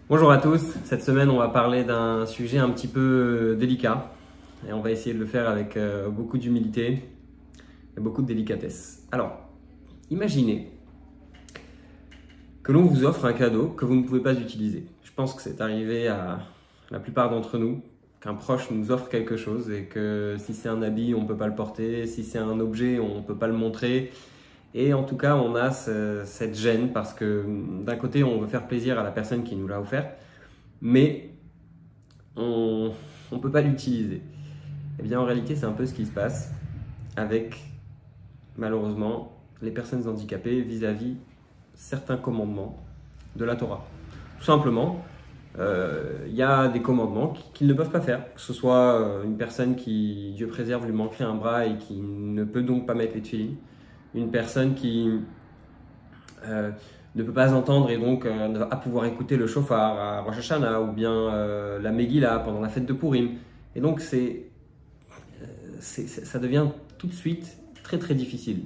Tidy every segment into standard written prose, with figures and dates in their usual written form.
Bonjour à tous, cette semaine on va parler d'un sujet un petit peu délicat et on va essayer de le faire avec beaucoup d'humilité et beaucoup de délicatesse. Alors, imaginez que l'on vous offre un cadeau que vous ne pouvez pas utiliser. Je pense que c'est arrivé à la plupart d'entre nous qu'un proche nous offre quelque chose et que si c'est un habit on ne peut pas le porter, si c'est un objet on ne peut pas le montrer. Et en tout cas, on a cette gêne parce que d'un côté, on veut faire plaisir à la personne qui nous l'a offert, mais on ne peut pas l'utiliser. Et bien en réalité, c'est un peu ce qui se passe avec, malheureusement, les personnes handicapées vis-à-vis certains commandements de la Torah. Tout simplement, il y a des commandements qu'ils ne peuvent pas faire. Que ce soit une personne qui, Dieu préserve, lui manquerait un bras et qui ne peut donc pas mettre les tefilines. Une personne qui ne peut pas entendre et donc ne va pas pouvoir écouter le shofar à Rosh Hashanah ou bien la Megillah pendant la fête de Purim. Et donc ça devient tout de suite très très difficile.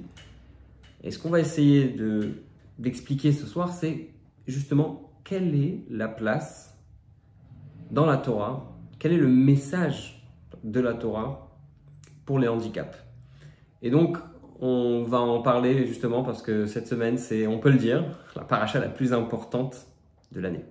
Et ce qu'on va essayer d'expliquer ce soir, c'est justement quelle est la place dans la Torah, quel est le message de la Torah pour les handicaps. Et donc, on va en parler justement parce que cette semaine, c'est, on peut le dire, la paracha la plus importante de l'année.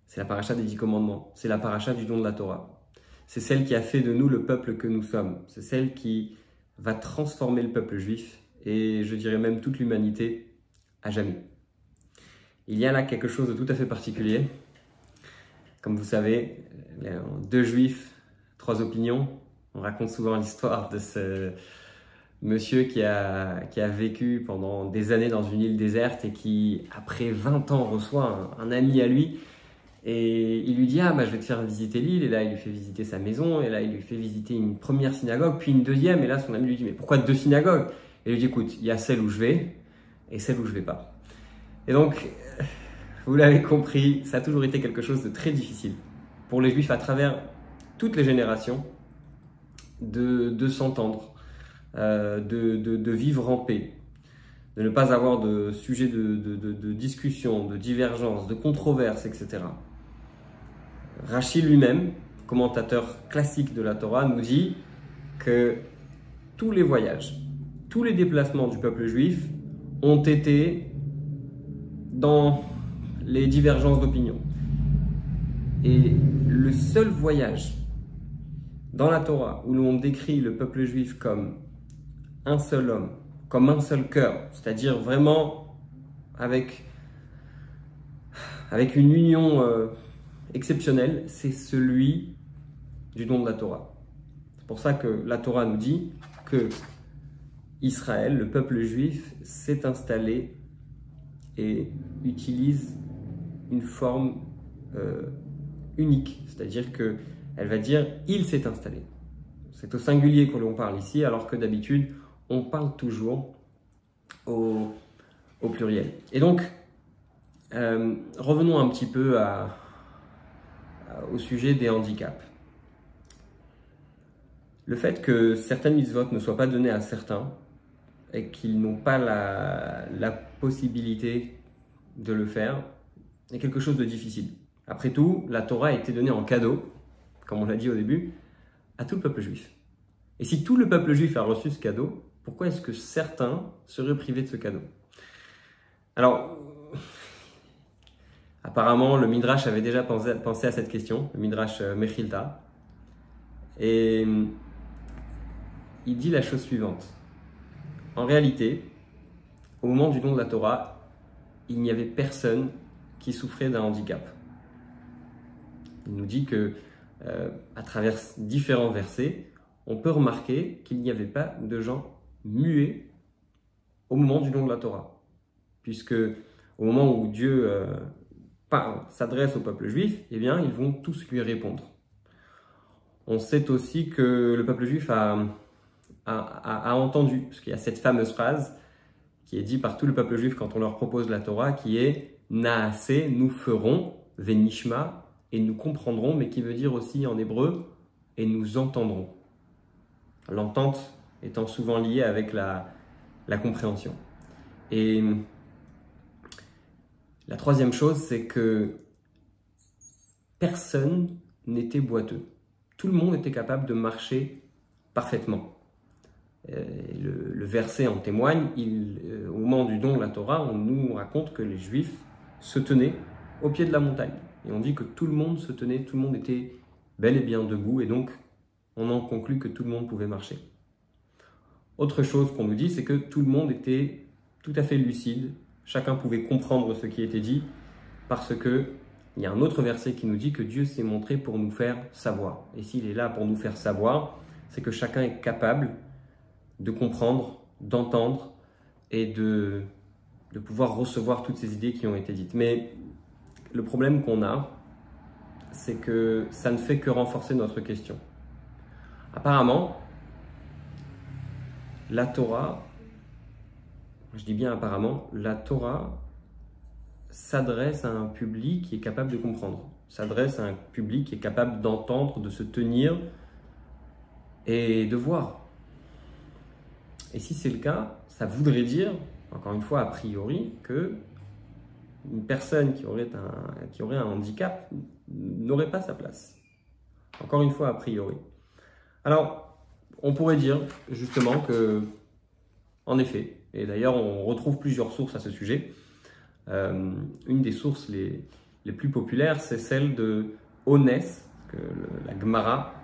C'est la paracha des 10 commandements, c'est la paracha du don de la Torah. C'est celle qui a fait de nous le peuple que nous sommes. C'est celle qui va transformer le peuple juif et je dirais même toute l'humanité à jamais. Il y a là quelque chose de tout à fait particulier. Comme vous savez, deux juifs, trois opinions. On raconte souvent l'histoire de ce monsieur qui a vécu pendant des années dans une île déserte et qui, après 20 ans, reçoit un ami à lui et il lui dit « Ah, bah, je vais te faire visiter l'île » et là, il lui fait visiter sa maison et là, il lui fait visiter une première synagogue, puis une deuxième et là, son ami lui dit « Mais pourquoi deux synagogues ?» Et il lui dit « Écoute, il y a celle où je vais et celle où je vais pas. » Et donc, vous l'avez compris, ça a toujours été quelque chose de très difficile pour les Juifs à travers toutes les générations de s'entendre, de vivre en paix, de ne pas avoir de sujet de discussion, de divergence, de controverse, etc. Rashi lui-même, commentateur classique de la Torah, nous dit que tous les voyages, tous les déplacements du peuple juif ont été dans les divergences d'opinion. Et le seul voyage dans la Torah où l'on décrit le peuple juif comme un seul homme, comme un seul cœur, c'est-à-dire vraiment avec une union exceptionnelle, c'est celui du don de la Torah. C'est pour ça que la Torah nous dit que Israël, le peuple juif, s'est installé et utilise une forme unique, c'est-à-dire qu'elle va dire « il s'est installé ». C'est au singulier que l'on parle ici, alors que d'habitude, on parle toujours au pluriel. Et donc, revenons un petit peu au sujet des handicaps. Le fait que certaines mitzvot ne soient pas données à certains et qu'ils n'ont pas la possibilité de le faire est quelque chose de difficile. Après tout, la Torah a été donnée en cadeau, comme on l'a dit au début, à tout le peuple juif. Et si tout le peuple juif a reçu ce cadeau, pourquoi est-ce que certains seraient privés de ce cadeau? Alors, apparemment, le Midrash avait déjà pensé à cette question, le Midrash Mechilta, et il dit la chose suivante. En réalité, au moment du don de la Torah, il n'y avait personne qui souffrait d'un handicap. Il nous dit que, à travers différents versets, on peut remarquer qu'il n'y avait pas de gens muets au moment du don de la Torah. Puisque au moment où Dieu s'adresse au peuple juif, eh bien, ils vont tous lui répondre. On sait aussi que le peuple juif a entendu, parce qu'il y a cette fameuse phrase qui est dite par tout le peuple juif quand on leur propose la Torah, qui est « Naaseh, nous ferons, venishma, et nous comprendrons », mais qui veut dire aussi en hébreu « et nous entendrons ». L'entente étant souvent liée avec la compréhension. Et la troisième chose, c'est que personne n'était boiteux. Tout le monde était capable de marcher parfaitement. Le verset en témoigne. Au moment du don de la Torah, on nous raconte que les Juifs se tenaient au pied de la montagne. Et on dit que tout le monde se tenait, tout le monde était bel et bien debout, et donc on en conclut que tout le monde pouvait marcher. Autre chose qu'on nous dit, c'est que tout le monde était tout à fait lucide, chacun pouvait comprendre ce qui était dit, parce que il y a un autre verset qui nous dit que Dieu s'est montré pour nous faire savoir. Et s'il est là pour nous faire savoir, c'est que chacun est capable de comprendre, d'entendre et de pouvoir recevoir toutes ces idées qui ont été dites. Mais le problème qu'on a, c'est que ça ne fait que renforcer notre question. Apparemment, la Torah, je dis bien apparemment, la Torah s'adresse à un public qui est capable de comprendre, s'adresse à un public qui est capable d'entendre, de se tenir et de voir. Et si c'est le cas, ça voudrait dire, encore une fois a priori, que une personne qui aurait un handicap n'aurait pas sa place. Encore une fois a priori. Alors, on pourrait dire justement que, en effet, et d'ailleurs on retrouve plusieurs sources à ce sujet, une des sources les plus populaires, c'est celle de Onès, que la Gemara,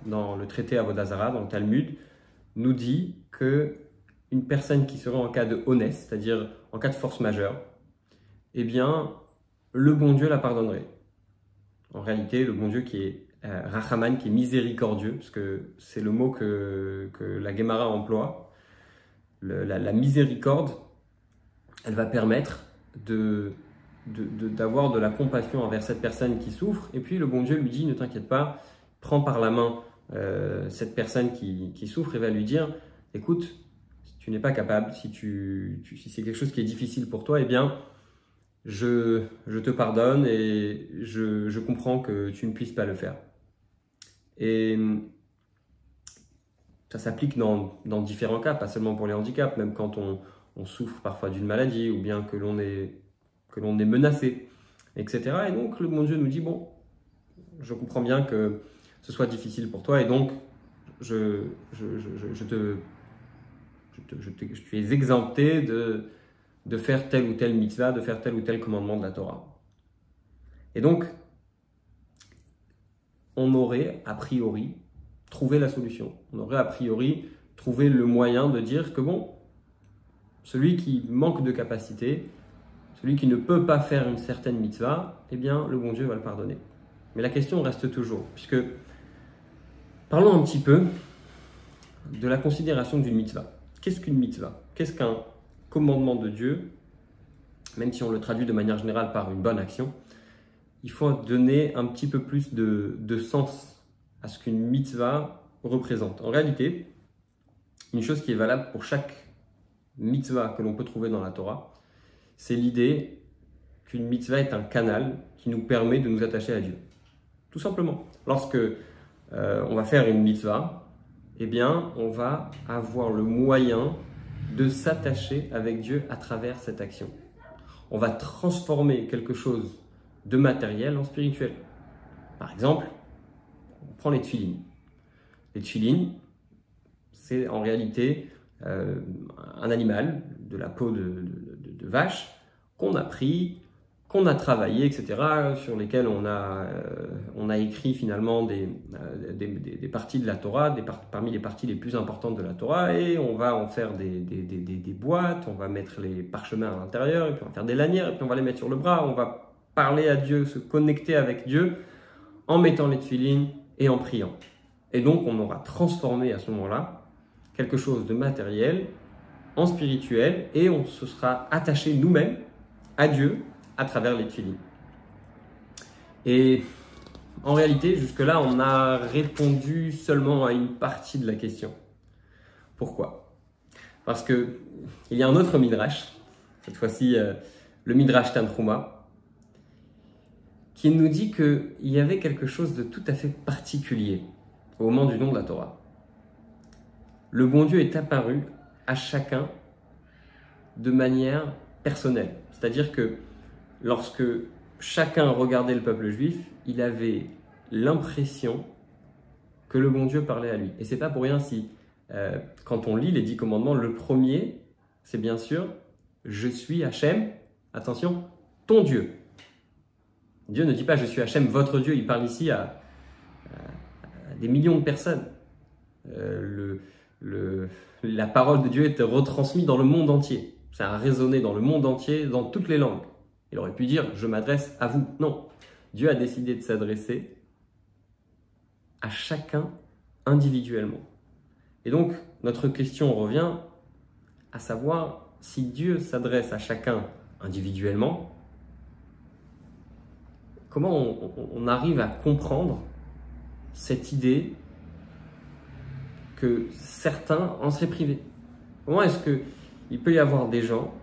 dans le traité Avodah Zarah, dans le Talmud, nous dit qu'une personne qui serait en cas de Onès, c'est-à-dire en cas de force majeure, eh bien, le bon Dieu la pardonnerait. En réalité, le bon Dieu qui est Rachaman, qui est miséricordieux, parce que c'est le mot que la Gemara emploie, la miséricorde, elle va permettre d'avoir de la compassion envers cette personne qui souffre, et puis le bon Dieu lui dit, ne t'inquiète pas, prends par la main cette personne qui souffre et va lui dire, écoute, si tu n'es pas capable, si c'est quelque chose qui est difficile pour toi, eh bien, je te pardonne et je comprends que tu ne puisses pas le faire. Et ça s'applique dans différents cas, pas seulement pour les handicaps, même quand on souffre parfois d'une maladie ou bien que l'on est menacé, etc. Et donc le bon Dieu nous dit, bon, je comprends bien que ce soit difficile pour toi et donc tu es exempté de faire telle ou telle mitzvah, de faire tel ou tel commandement de la Torah. Et donc, on aurait a priori trouvé la solution. On aurait a priori trouvé le moyen de dire que bon, celui qui manque de capacité, celui qui ne peut pas faire une certaine mitzvah, eh bien, le bon Dieu va le pardonner. Mais la question reste toujours, puisque parlons un petit peu de la considération d'une mitzvah. Qu'est-ce qu'une mitzvah? Qu'est-ce qu'un commandement de Dieu? Même si on le traduit de manière générale par une bonne action, il faut donner un petit peu plus de sens à ce qu'une mitzvah représente. En réalité, une chose qui est valable pour chaque mitzvah que l'on peut trouver dans la Torah, c'est l'idée qu'une mitzvah est un canal qui nous permet de nous attacher à Dieu. Tout simplement. Lorsque on va faire une mitzvah, eh bien, on va avoir le moyen de s'attacher avec Dieu à travers cette action. On va transformer quelque chose de matériel en spirituel. Par exemple, on prend les tefilines. Les tefilines, c'est en réalité un animal de la peau de vache qu'on a pris, qu'on a travaillé, etc., sur lesquels on a écrit finalement des parties de la Torah, parmi les parties les plus importantes de la Torah, et on va en faire des boîtes, on va mettre les parchemins à l'intérieur, et puis on va faire des lanières, et puis on va les mettre sur le bras, on va parler à Dieu, se connecter avec Dieu, en mettant les tefilines et en priant. Et donc on aura transformé à ce moment-là quelque chose de matériel en spirituel, et on se sera attaché nous-mêmes à Dieu à travers les tefilines. Et en réalité, jusque-là, on a répondu seulement à une partie de la question. Pourquoi? Parce qu'il y a un autre midrash, cette fois-ci le midrash Tanhuma, qui nous dit qu'il y avait quelque chose de tout à fait particulier au moment du don de la Torah. Le bon Dieu est apparu à chacun de manière personnelle. C'est-à-dire que lorsque chacun regardait le peuple juif, il avait l'impression que le bon Dieu parlait à lui. Et c'est pas pour rien si, quand on lit les 10 commandements, le premier, c'est bien sûr « Je suis Hachem », attention, ton Dieu. Dieu ne dit pas « Je suis Hachem, votre Dieu », il parle ici à des millions de personnes. La parole de Dieu était retransmise dans le monde entier. Ça a résonné dans le monde entier, dans toutes les langues. Il aurait pu dire « Je m'adresse à vous ». Non, Dieu a décidé de s'adresser à chacun individuellement. Et donc, notre question revient à savoir si Dieu s'adresse à chacun individuellement, comment on arrive à comprendre cette idée que certains en seraient privés. Comment est-ce qu'il peut y avoir des gens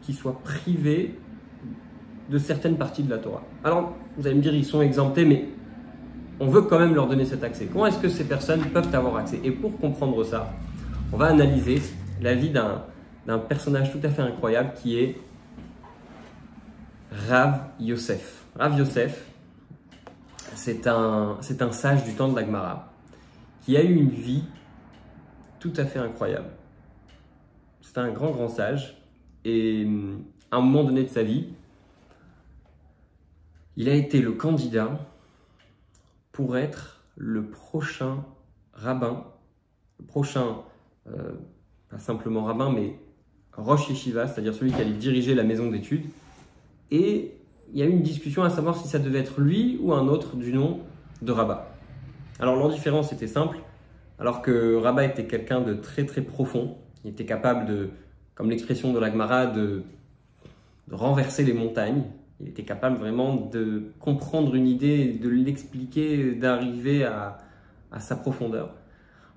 qui soient privés de certaines parties de la Torah? Alors, vous allez me dire, ils sont exemptés, mais on veut quand même leur donner cet accès. Comment est-ce que ces personnes peuvent avoir accès? Et pour comprendre ça, on va analyser la vie d'un personnage tout à fait incroyable qui est Rav Yosef. Rav Yosef, c'est un sage du temps de la Gemara qui a eu une vie tout à fait incroyable. C'est un grand sage et à un moment donné de sa vie, il a été le candidat pour être le prochain rabbin, le prochain, pas simplement rabbin, mais Rosh Yeshiva, c'est-à-dire celui qui allait diriger la maison d'études. Et il y a eu une discussion à savoir si ça devait être lui ou un autre du nom de Rabbah. Alors leur différence était simple, alors que Rabbah était quelqu'un de très profond, il était capable de, comme l'expression de la Gemara, de renverser les montagnes. Il était capable vraiment de comprendre une idée, de l'expliquer, d'arriver à sa profondeur.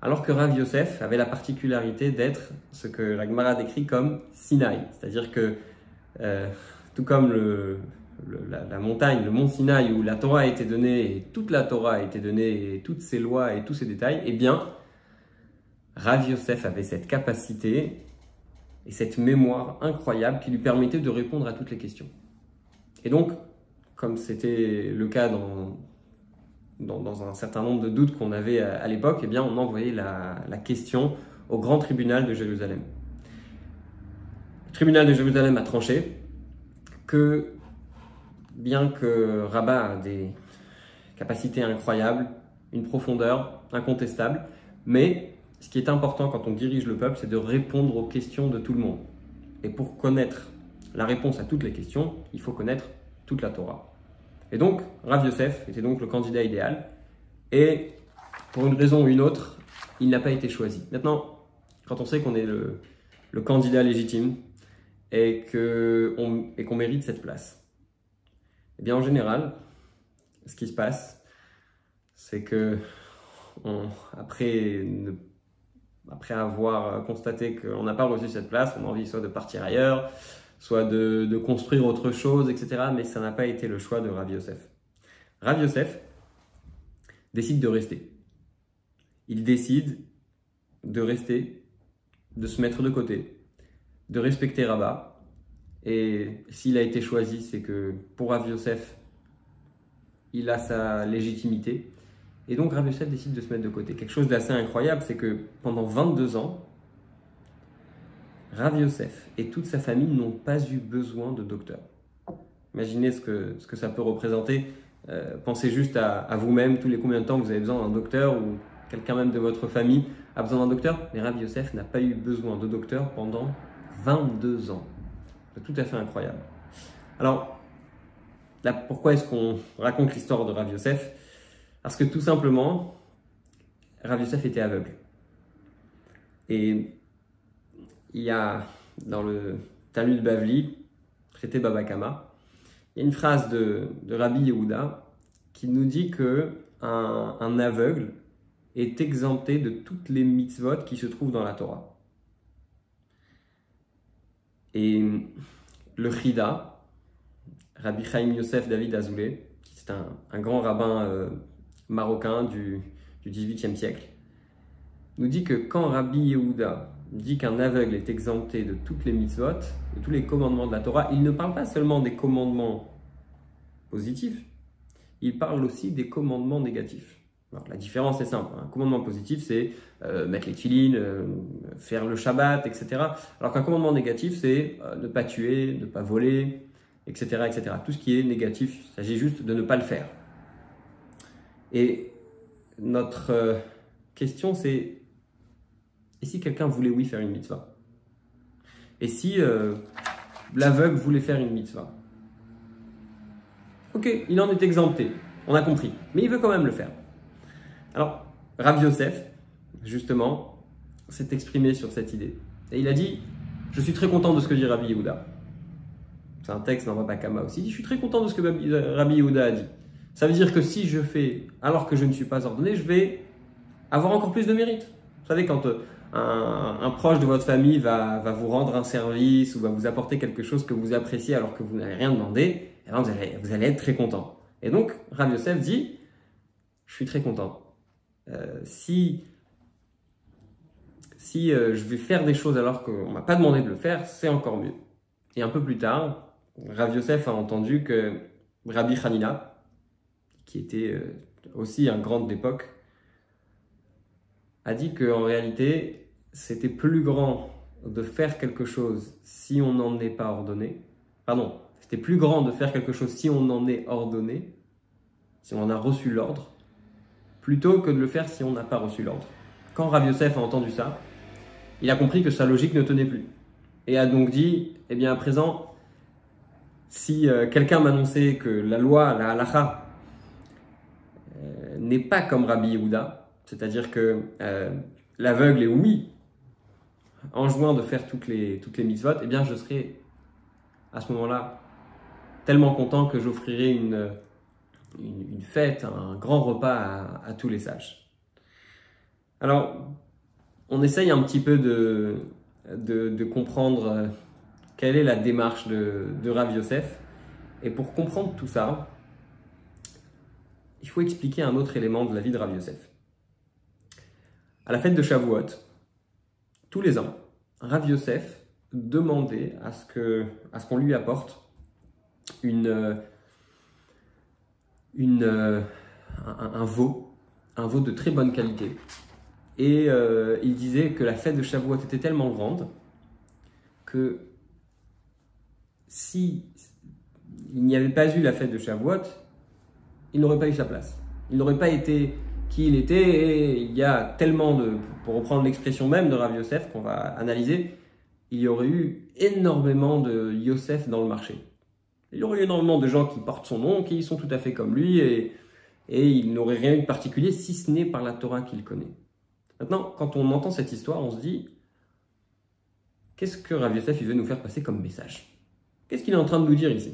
Alors que Rav Yosef avait la particularité d'être ce que la Gemara décrit comme Sinaï. C'est-à-dire que, tout comme la montagne, le mont Sinaï où la Torah a été donnée, et toute la Torah a été donnée, et toutes ses lois et tous ses détails, eh bien, Rav Yosef avait cette capacité et cette mémoire incroyable qui lui permettait de répondre à toutes les questions. Et donc, comme c'était le cas dans un certain nombre de doutes qu'on avait à l'époque, eh bien, on envoyait la question au grand tribunal de Jérusalem. Le tribunal de Jérusalem a tranché que, bien que Rabbah a des capacités incroyables, une profondeur incontestable, mais ce qui est important quand on dirige le peuple, c'est de répondre aux questions de tout le monde. Et pour connaître la réponse à toutes les questions, il faut connaître toute la Torah. Et donc, Rav Yosef était donc le candidat idéal. Et pour une raison ou une autre, il n'a pas été choisi. Maintenant, quand on sait qu'on est le candidat légitime et qu'on mérite cette place, eh bien en général, ce qui se passe, c'est que après avoir constaté qu'on n'a pas reçu cette place, on a envie soit de partir ailleurs, soit de construire autre chose, etc. Mais ça n'a pas été le choix de Rav Yosef. Rav Yosef décide de rester. Il décide de rester, de se mettre de côté, de respecter Rabbah. Et s'il a été choisi, c'est que pour Rav Yosef, il a sa légitimité. Et donc Rav Yosef décide de se mettre de côté. Quelque chose d'assez incroyable, c'est que pendant 22 ans, Rav Yosef et toute sa famille n'ont pas eu besoin de docteur. Imaginez ce que ça peut représenter. Pensez juste à vous-même, tous les combien de temps vous avez besoin d'un docteur ou quelqu'un même de votre famille a besoin d'un docteur. Mais Rav Yosef n'a pas eu besoin de docteur pendant 22 ans. C'est tout à fait incroyable. Alors, là, pourquoi est-ce qu'on raconte l'histoire de Rav Yosef? Parce que tout simplement, Rav Yosef était aveugle. Et il y a dans le Talmud Bavli, traité Baba Kama, il y a une phrase de Rabbi Yehuda qui nous dit qu'un aveugle est exempté de toutes les mitzvot qui se trouvent dans la Torah. Et le Chida, Rabbi Chaim Yosef David Azoulay, qui est un grand rabbin marocain du XVIIIe siècle, nous dit que quand Rabbi Yehuda dit qu'un aveugle est exempté de toutes les mitzvot, de tous les commandements de la Torah, il ne parle pas seulement des commandements positifs, il parle aussi des commandements négatifs. Alors, la différence est simple. Un commandement positif, c'est mettre les tefilines, faire le Shabbat, etc. Alors qu'un commandement négatif, c'est ne pas tuer, ne pas voler, etc., etc. Tout ce qui est négatif, il s'agit juste de ne pas le faire. Et notre question, c'est et si quelqu'un voulait, oui, faire une mitzvah? Et si l'aveugle voulait faire une mitzvah? Ok, il en est exempté, on a compris, mais il veut quand même le faire. Alors, Rav Yosef, justement, s'est exprimé sur cette idée. Et il a dit, je suis très content de ce que dit Rabbi Yehuda. C'est un texte dans Baba Kama aussi. Il dit, je suis très content de ce que Rabbi Yehuda a dit. Ça veut dire que si je fais alors que je ne suis pas ordonné, je vais avoir encore plus de mérite. Vous savez, quand un proche de votre famille va vous rendre un service ou va vous apporter quelque chose que vous appréciez alors que vous n'avez rien demandé, alors vous allez être très content. Et donc, Rav Yosef dit, je suis très content. Si je vais faire des choses alors qu'on ne m'a pas demandé de le faire, c'est encore mieux. Et un peu plus tard, Rav Yosef a entendu que Rabbi Hanina, qui était aussi un grand de l'époque, a dit qu'en réalité, c'était plus grand de faire quelque chose si on n'en est pas ordonné. Pardon, c'était plus grand de faire quelque chose si on en est ordonné, si on en a reçu l'ordre, plutôt que de le faire si on n'a pas reçu l'ordre. Quand Rav Yosef a entendu ça, il a compris que sa logique ne tenait plus. Et a donc dit, eh bien à présent, si quelqu'un m'annonçait que la loi, la halacha, n'est pas comme Rabbi Yehuda, c'est-à-dire que l'aveugle est oui enjoint de faire toutes les mitzvot, eh bien je serais à ce moment-là tellement content que j'offrirai une fête, un grand repas à tous les sages. Alors, on essaye un petit peu de comprendre quelle est la démarche de Rav Yosef. Et pour comprendre tout ça, il faut expliquer un autre élément de la vie de Rav Yosef. À la fête de Shavuot, tous les ans, Rav Yosef demandait à ce qu'on lui apporte un veau de très bonne qualité. Et il disait que la fête de Shavuot était tellement grande que si il n'y avait pas eu la fête de Shavuot, il n'aurait pas eu sa place. Il n'aurait pas été qui il était. Et il y a tellement pour reprendre l'expression même de Rav Yosef qu'on va analyser, il y aurait eu énormément de Yosef dans le marché. Il y aurait eu énormément de gens qui portent son nom, qui sont tout à fait comme lui, et il n'aurait rien eu de particulier si ce n'est par la Torah qu'il connaît. Maintenant, quand on entend cette histoire, on se dit, qu'est-ce que Rav Yosef il veut nous faire passer comme message? Qu'est-ce qu'il est en train de nous dire ici?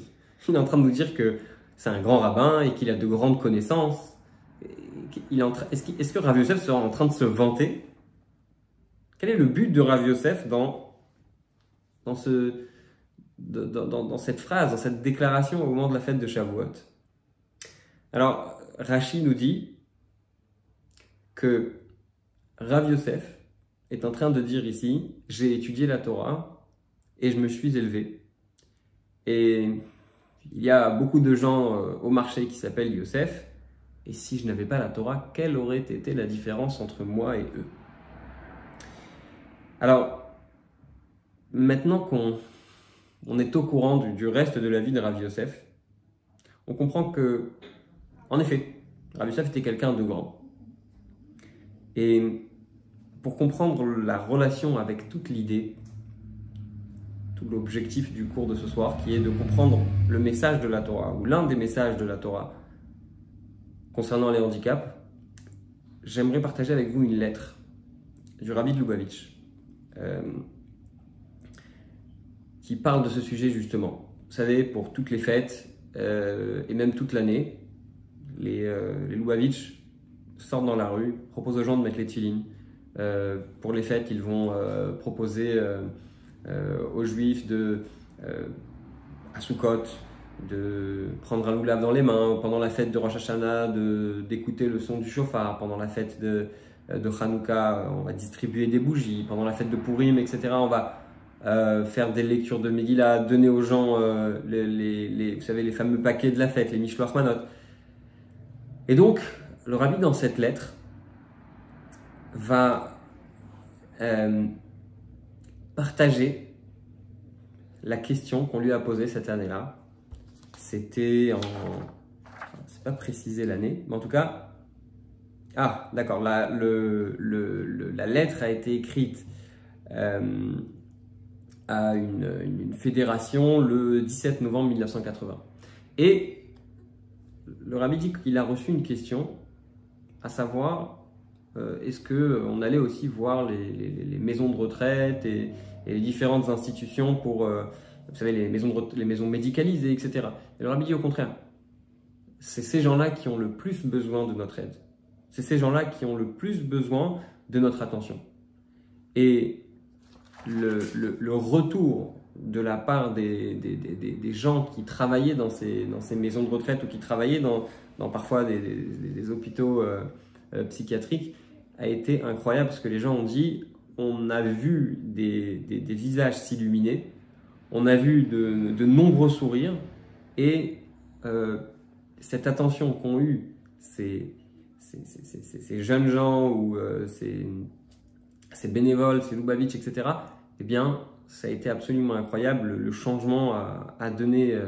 Il est en train de nous dire que c'est un grand rabbin et qu'il a de grandes connaissances. Est-ce que Rav Yosef sera en train de se vanter? Quel est le but de Rav Yosef dans cette phrase, dans cette déclaration au moment de la fête de Shavuot? Alors, Rashi nous dit que Rav Yosef est en train de dire ici, j'ai étudié la Torah et je me suis élevé. Et il y a beaucoup de gens au marché qui s'appellent Yosef. Et si je n'avais pas la Torah, quelle aurait été la différence entre moi et eux? Alors, maintenant qu'on est au courant du reste de la vie de Rav Yosef, on comprend que, en effet, Rav Yosef était quelqu'un de grand. Et pour comprendre la relation avec toute l'idée, tout l'objectif du cours de ce soir, qui est de comprendre le message de la Torah, ou l'un des messages de la Torah concernant les handicaps, j'aimerais partager avec vous une lettre du Rabbi de Lubavitch qui parle de ce sujet justement. Vous savez, pour toutes les fêtes et même toute l'année, les Lubavitch sortent dans la rue, proposent aux gens de mettre les tefilines. Pour les fêtes, ils vont proposer aux Juifs à Sukkot de prendre un loulav dans les mains, pendant la fête de Rosh Hashanah d'écouter le son du shofar, pendant la fête de Hanouka on va distribuer des bougies, pendant la fête de Purim, etc. faire des lectures de Megillah, donner aux gens vous savez, les fameux paquets de la fête, les Mishloach Manot. Et donc, le rabbi, dans cette lettre, va partager la question qu'on lui a posée cette année-là. C'était en... c'est pas précisé l'année, mais en tout cas... Ah, d'accord, la lettre a été écrite à une fédération le 17 novembre 1980. Et le rabbi dit qu'il a reçu une question, à savoir, est-ce qu'on allait aussi voir les maisons de retraite et les différentes institutions pour, vous savez, les maisons médicalisées, etc. Et le rabbi dit au contraire, c'est ces gens-là qui ont le plus besoin de notre aide. C'est ces gens-là qui ont le plus besoin de notre attention. Et le retour de la part des gens qui travaillaient dans ces maisons de retraite ou qui travaillaient dans parfois des hôpitaux psychiatriques a été incroyable, parce que les gens ont dit, on a vu des visages s'illuminer, on a vu de nombreux sourires, et cette attention qu'ont eu ces jeunes gens ou ces bénévoles, ces Lubavitch, etc., eh bien, ça a été absolument incroyable. Le changement a donné,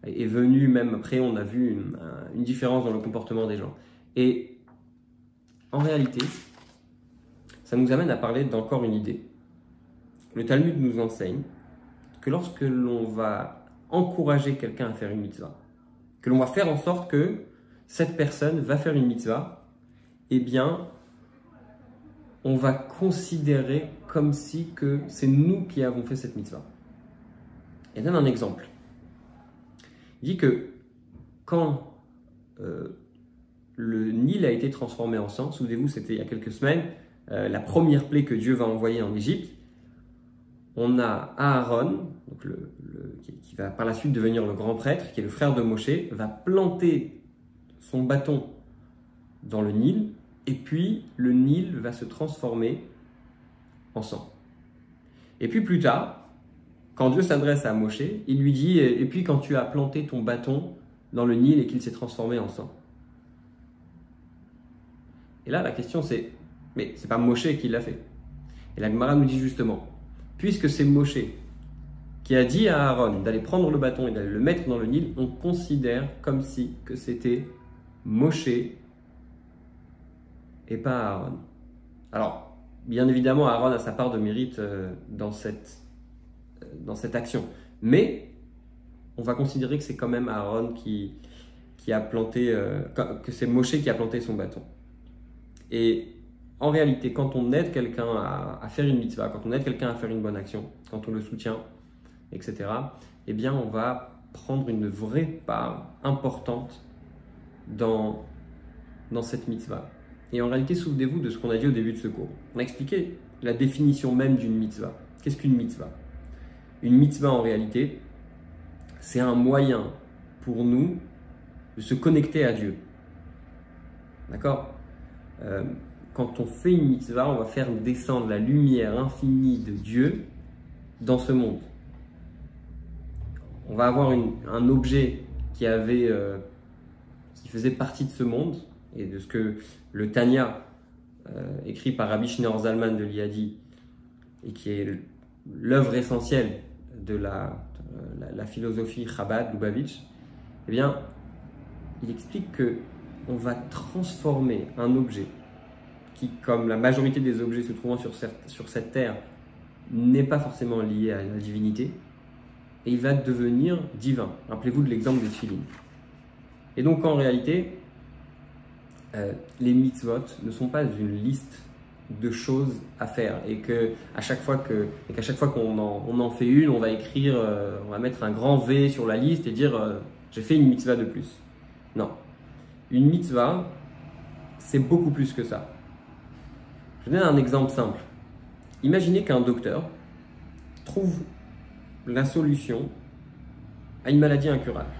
est venu, même après, on a vu une différence dans le comportement des gens. Et en réalité, ça nous amène à parler d'encore une idée. Le Talmud nous enseigne que lorsque l'on va encourager quelqu'un à faire une mitzvah, que l'on va faire en sorte que cette personne va faire une mitzvah, eh bien, on va considérer comme si que c'est nous qui avons fait cette mitzvah. Il donne un exemple. Il dit que quand le Nil a été transformé en sang, souvenez-vous, c'était il y a quelques semaines, la première plaie que Dieu va envoyer en Égypte, on a Aaron, donc qui va par la suite devenir le grand prêtre, qui est le frère de Moshe, va planter son bâton dans le Nil, et puis le Nil va se transformer en sang. Et puis plus tard, quand Dieu s'adresse à Moshe, il lui dit, et puis quand tu as planté ton bâton dans le Nil et qu'il s'est transformé en sang. Et là, la question c'est, mais c'est pas Moshe qui l'a fait. Et la Gemara nous dit justement, puisque c'est Moshe qui a dit à Aaron d'aller prendre le bâton et d'aller le mettre dans le Nil, on considère comme si que c'était Moshe et pas Aaron. Alors, bien évidemment, Aaron a sa part de mérite dans cette action. Mais on va considérer que c'est quand même Aaron qui a planté, que c'est Moshe qui a planté son bâton. Et en réalité, quand on aide quelqu'un à faire une mitzvah, quand on aide quelqu'un à faire une bonne action, quand on le soutient, etc., eh bien, on va prendre une vraie part importante dans cette mitzvah. Et en réalité, souvenez-vous de ce qu'on a dit au début de ce cours. On a expliqué la définition même d'une mitzvah. Qu'est-ce qu'une mitzvah? Une mitzvah, en réalité, c'est un moyen pour nous de se connecter à Dieu. D'accord? Quand on fait une mitzvah, on va faire descendre la lumière infinie de Dieu dans ce monde. On va avoir un objet qui faisait partie de ce monde, et de ce que le Tanya, écrit par Rabbi Shneur Zalman de Liadi, et qui est l'œuvre essentielle de la philosophie Chabad, Lubavitch, eh bien, il explique qu'on va transformer un objet qui, comme la majorité des objets se trouvant sur cette terre, n'est pas forcément lié à la divinité, et il va devenir divin. Rappelez-vous de l'exemple des tefilines. Et donc, en réalité, les mitzvot ne sont pas une liste de choses à faire, et qu'à chaque fois qu'on en fait une, on va écrire, on va mettre un grand V sur la liste et dire j'ai fait une mitzvah de plus. Non. Une mitzvah, c'est beaucoup plus que ça. Je donne un exemple simple. Imaginez qu'un docteur trouve la solution à une maladie incurable.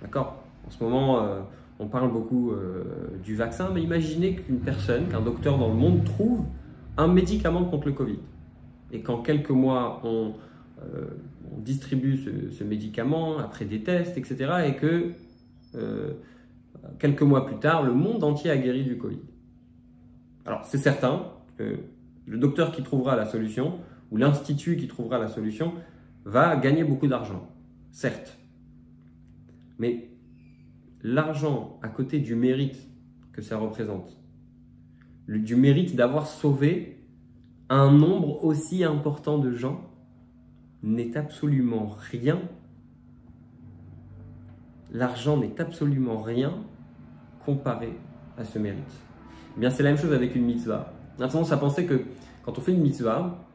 D'accord? En ce moment, on parle beaucoup du vaccin, mais imaginez qu'un docteur dans le monde trouve un médicament contre le Covid. et qu'en quelques mois, on distribue ce médicament après des tests, etc. et que quelques mois plus tard, le monde entier a guéri du Covid. Alors, c'est certain que le docteur qui trouvera la solution ou l'institut qui trouvera la solution va gagner beaucoup d'argent, certes. Mais l'argent à côté du mérite que ça représente, du mérite d'avoir sauvé un nombre aussi important de gens, n'est absolument rien. L'argent n'est absolument rien comparé à ce mérite. Eh bien, c'est la même chose avec une mitzvah. On a tendance à penser que quand on fait une mitzvah,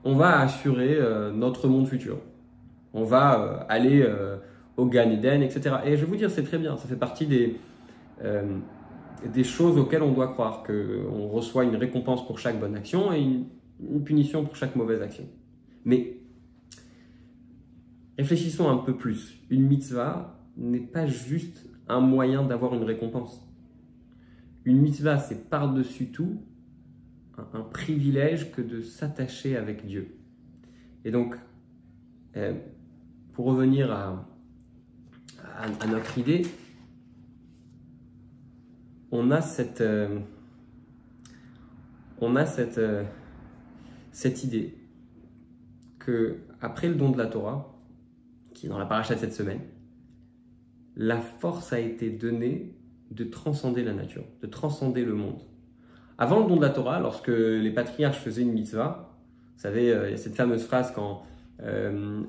on va assurer notre monde futur. On va aller au Gan Eden, etc. Et je vais vous dire, c'est très bien. Ça fait partie des choses auxquelles on doit croire, qu'on reçoit une récompense pour chaque bonne action et une punition pour chaque mauvaise action. Mais réfléchissons un peu plus. Une mitzvah n'est pas juste un moyen d'avoir une récompense. Une mitzvah, c'est par-dessus tout un privilège que de s'attacher avec Dieu. Et donc, pour revenir à notre idée, on a cette idée que après le don de la Torah, qui est dans la paracha de cette semaine, la force a été donnée de transcender la nature, de transcender le monde. Avant le don de la Torah, lorsque les patriarches faisaient une mitzvah, vous savez, il y a cette fameuse phrase quand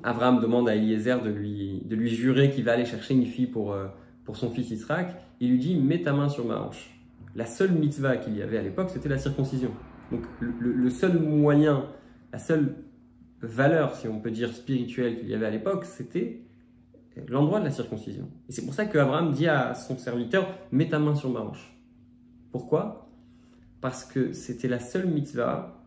Abraham demande à Eliezer de lui jurer qu'il va aller chercher une fille pour son fils Yitzhak, il lui dit « mets ta main sur ma hanche ». La seule mitzvah qu'il y avait à l'époque, c'était la circoncision. Donc le seul moyen, la seule valeur, si on peut dire spirituelle qu'il y avait à l'époque, c'était l'endroit de la circoncision. Et c'est pour ça qu'Abraham dit à son serviteur « mets ta main sur ma hanche ». Pourquoi ? Parce que c'était la seule mitzvah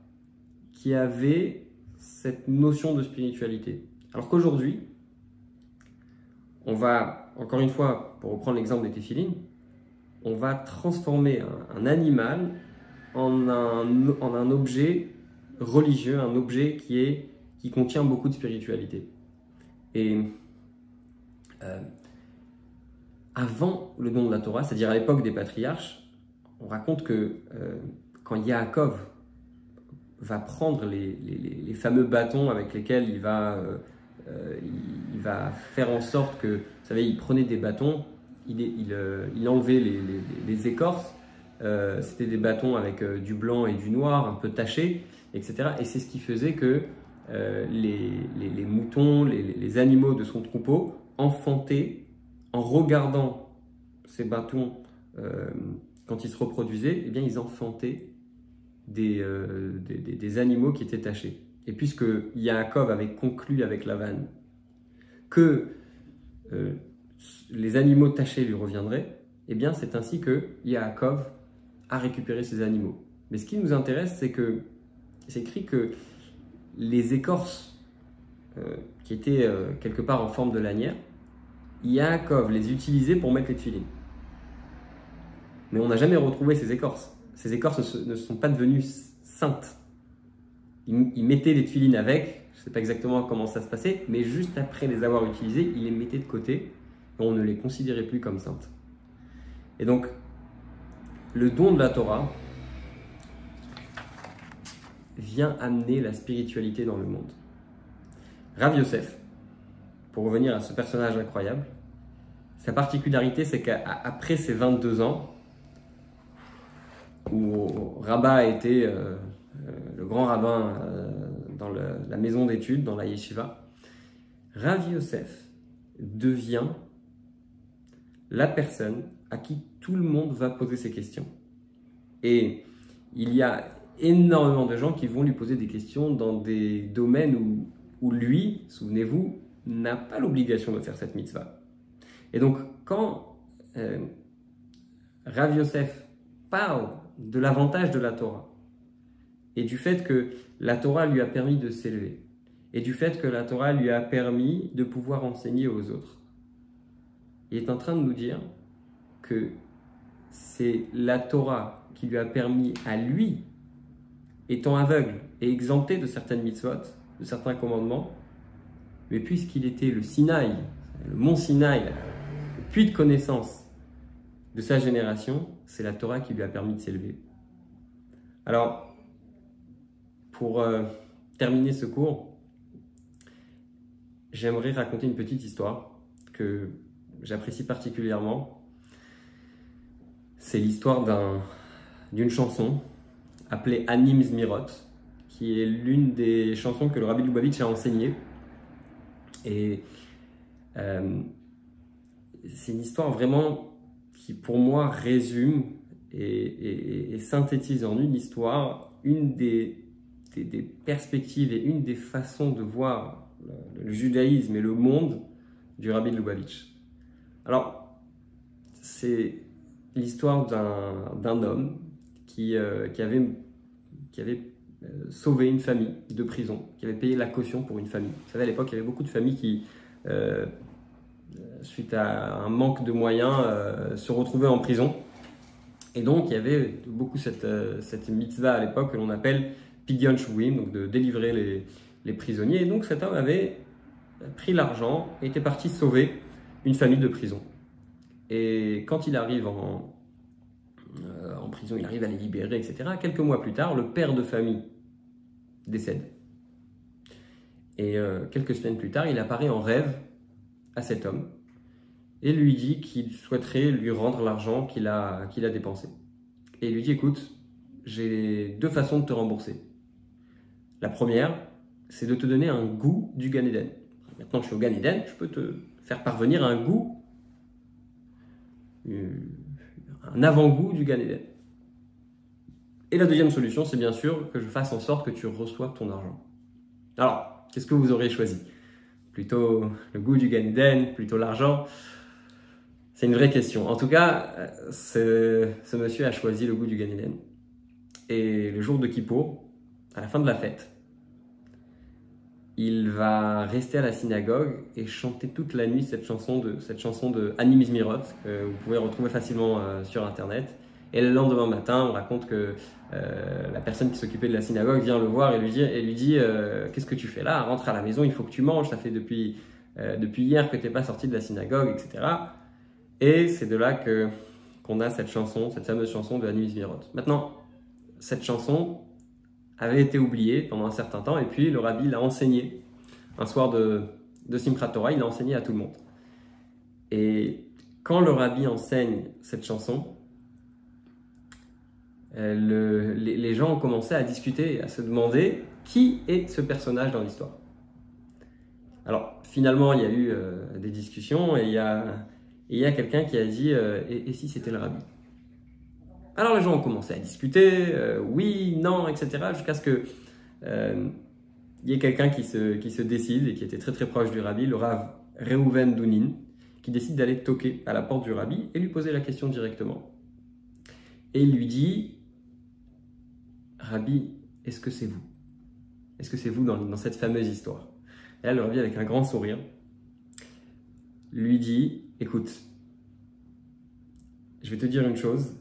qui avait cette notion de spiritualité. Alors qu'aujourd'hui, on va, encore une fois, pour reprendre l'exemple des téphilines, on va transformer un animal en un objet religieux, un objet qui contient beaucoup de spiritualité. Et avant le don de la Torah, c'est-à-dire à l'époque des patriarches, on raconte que quand Yaakov va prendre les fameux bâtons avec lesquels il va faire en sorte que, vous savez, il prenait des bâtons, il enlevait les écorces, c'était des bâtons avec du blanc et du noir, un peu tachés, etc. Et c'est ce qui faisait que les moutons, les animaux de son troupeau enfantaient, en regardant ces bâtons quand ils se reproduisaient, eh bien, ils enfantaient des animaux qui étaient tachés. Et puisque Yaakov avait conclu avec Lavan que les animaux tachés lui reviendraient, eh bien, c'est ainsi que Yaakov a récupéré ces animaux. Mais ce qui nous intéresse, c'est que c'est écrit que les écorces qui étaient quelque part en forme de lanière, Yaakov les utilisait pour mettre les tefilines. Mais on n'a jamais retrouvé ces écorces. Ces écorces ne sont pas devenues saintes. Il mettait les tefilines avec, je ne sais pas exactement comment ça se passait, mais juste après les avoir utilisées, il les mettait de côté et on ne les considérait plus comme saintes. Et donc, le don de la Torah vient amener la spiritualité dans le monde. Rav Yosef, pour revenir à ce personnage incroyable, sa particularité, c'est qu'après ses 22 ans, où Rabbah a été le grand rabbin dans la maison d'études, dans la yeshiva, Rav Yosef devient la personne à qui tout le monde va poser ses questions. Et il y a énormément de gens qui vont lui poser des questions dans des domaines où lui, souvenez-vous, n'a pas l'obligation de faire cette mitzvah. Et donc, quand Rav Yosef parle de l'avantage de la Torah et du fait que la Torah lui a permis de s'élever et du fait que la Torah lui a permis de pouvoir enseigner aux autres, il est en train de nous dire que c'est la Torah qui lui a permis à lui étant aveugle et exempté de certaines mitzvot, de certains commandements, mais puisqu'il était le Sinaï, le mont Sinaï, le puits de connaissance de sa génération, c'est la Torah qui lui a permis de s'élever. Alors, pour terminer ce cours, j'aimerais raconter une petite histoire que j'apprécie particulièrement. C'est l'histoire d'une chanson appelée Anim Zmirot, qui est l'une des chansons que le Rabbi Lubavitch a enseignées. Et c'est une histoire vraiment qui, pour moi, résume et synthétise en une histoire une des perspectives et une des façons de voir le judaïsme et le monde du Rabbi Lubavitch. Alors, c'est l'histoire d'un homme qui avait sauvé une famille de prison, qui avait payé la caution pour une famille. Vous savez, à l'époque, il y avait beaucoup de familles qui, suite à un manque de moyens, se retrouvaient en prison. Et donc, il y avait beaucoup cette mitzvah à l'époque que l'on appelle Pidyon Shuvim, donc de délivrer les prisonniers. Et donc, cet homme avait pris l'argent et était parti sauver une famille de prison. Et quand il arrive en prison, il arrive à les libérer, etc. Quelques mois plus tard, le père de famille décède. Et quelques semaines plus tard, il apparaît en rêve à cet homme et lui dit qu'il souhaiterait lui rendre l'argent qu'il a dépensé. Et il lui dit, écoute, j'ai deux façons de te rembourser. La première, c'est de te donner un goût du Gan Eden. Maintenant que je suis au Gan Eden, je peux te faire parvenir un goût, un avant-goût du Gan Eden. Et la deuxième solution, c'est bien sûr que je fasse en sorte que tu reçoives ton argent. Alors, qu'est-ce que vous auriez choisi? Plutôt le goût du Gan Eden, plutôt l'argent? C'est une vraie question. En tout cas, ce monsieur a choisi le goût du Gan Eden. Et le jour de Kippour, à la fin de la fête, il va rester à la synagogue et chanter toute la nuit cette chanson de Anim Zmirot, que vous pouvez retrouver facilement sur Internet. Et le lendemain matin, on raconte que la personne qui s'occupait de la synagogue vient le voir et lui dit qu'est-ce que tu fais là? Rentre à la maison, il faut que tu manges, ça fait depuis hier que tu n'es pas sorti de la synagogue, etc. Et c'est de là qu'on a cette fameuse chanson de Anim Zmirot. Maintenant, cette chanson avait été oubliée pendant un certain temps et puis le rabbi l'a enseignée. Un soir de Simchat Torah, il l'a enseignée à tout le monde. Et quand le rabbi enseigne cette chanson, les gens ont commencé à discuter, à se demander qui est ce personnage dans l'histoire. Alors finalement, il y a eu des discussions et il y a quelqu'un qui a dit et si c'était le rabbi? Alors les gens ont commencé à discuter, oui, non, etc. jusqu'à ce que il y ait quelqu'un qui se décide et qui était très très proche du rabbi, le Rav Reuven Dounin, qui décide d'aller toquer à la porte du rabbi et lui poser la question directement. Et il lui dit, Rabbi, est-ce que c'est vous? Est-ce que c'est vous dans cette fameuse histoire? Et là, le rabbi, avec un grand sourire, lui dit, écoute, je vais te dire une chose,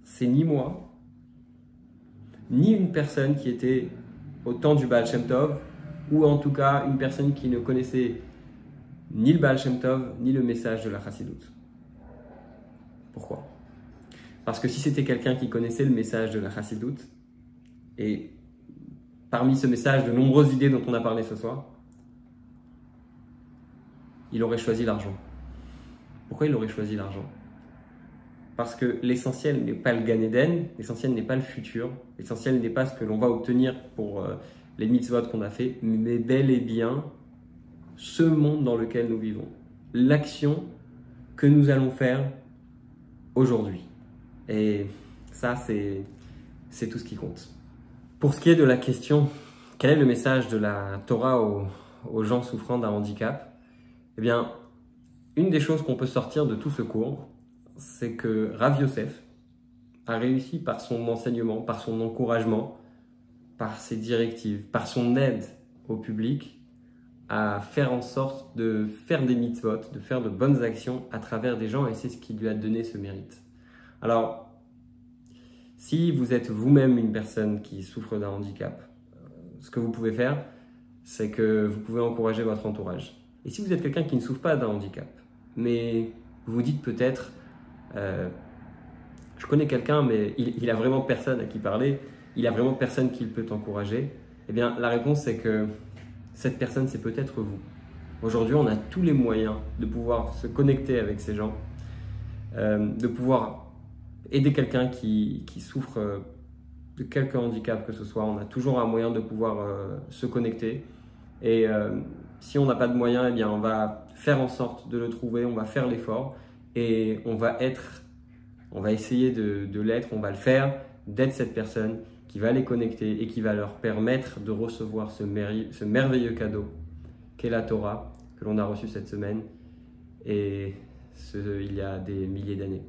c'est ni moi, ni une personne qui était au temps du Baal Shem Tov, ou en tout cas une personne qui ne connaissait ni le Baal Shem Tov, ni le message de la Chassidoute. Pourquoi? Parce que si c'était quelqu'un qui connaissait le message de la Chassidoute, et parmi ce message, de nombreuses idées dont on a parlé ce soir, il aurait choisi l'argent. Pourquoi il aurait choisi l'argent? Parce que l'essentiel n'est pas le Gan Eden, l'essentiel n'est pas le futur, l'essentiel n'est pas ce que l'on va obtenir pour les mitzvot qu'on a fait, mais bel et bien ce monde dans lequel nous vivons, l'action que nous allons faire aujourd'hui. Et ça, c'est tout ce qui compte. Pour ce qui est de la question, quel est le message de la Torah aux gens souffrant d'un handicap? Eh bien, une des choses qu'on peut sortir de tout ce cours, c'est que Rav Yosef a réussi par son enseignement, par son encouragement, par ses directives, par son aide au public, à faire en sorte de faire des mitzvot, de faire de bonnes actions à travers des gens, et c'est ce qui lui a donné ce mérite. Alors, Si vous êtes vous-même une personne qui souffre d'un handicap, ce que vous pouvez faire, c'est que vous pouvez encourager votre entourage. Et si vous êtes quelqu'un qui ne souffre pas d'un handicap, mais vous vous dites peut-être, je connais quelqu'un, mais il a vraiment personne à qui parler, il a vraiment personne qui peut t'encourager, eh bien la réponse c'est que cette personne c'est peut-être vous. Aujourd'hui on a tous les moyens de pouvoir se connecter avec ces gens, de pouvoir aider quelqu'un qui souffre de quelque handicap que ce soit. On a toujours un moyen de pouvoir se connecter. Et si on n'a pas de moyens, eh bien on va faire en sorte de le trouver, on va faire l'effort et on va essayer de l'être, on va le faire, d'être cette personne qui va les connecter et qui va leur permettre de recevoir ce merveilleux cadeau qu'est la Torah, que l'on a reçu cette semaine et il y a des milliers d'années.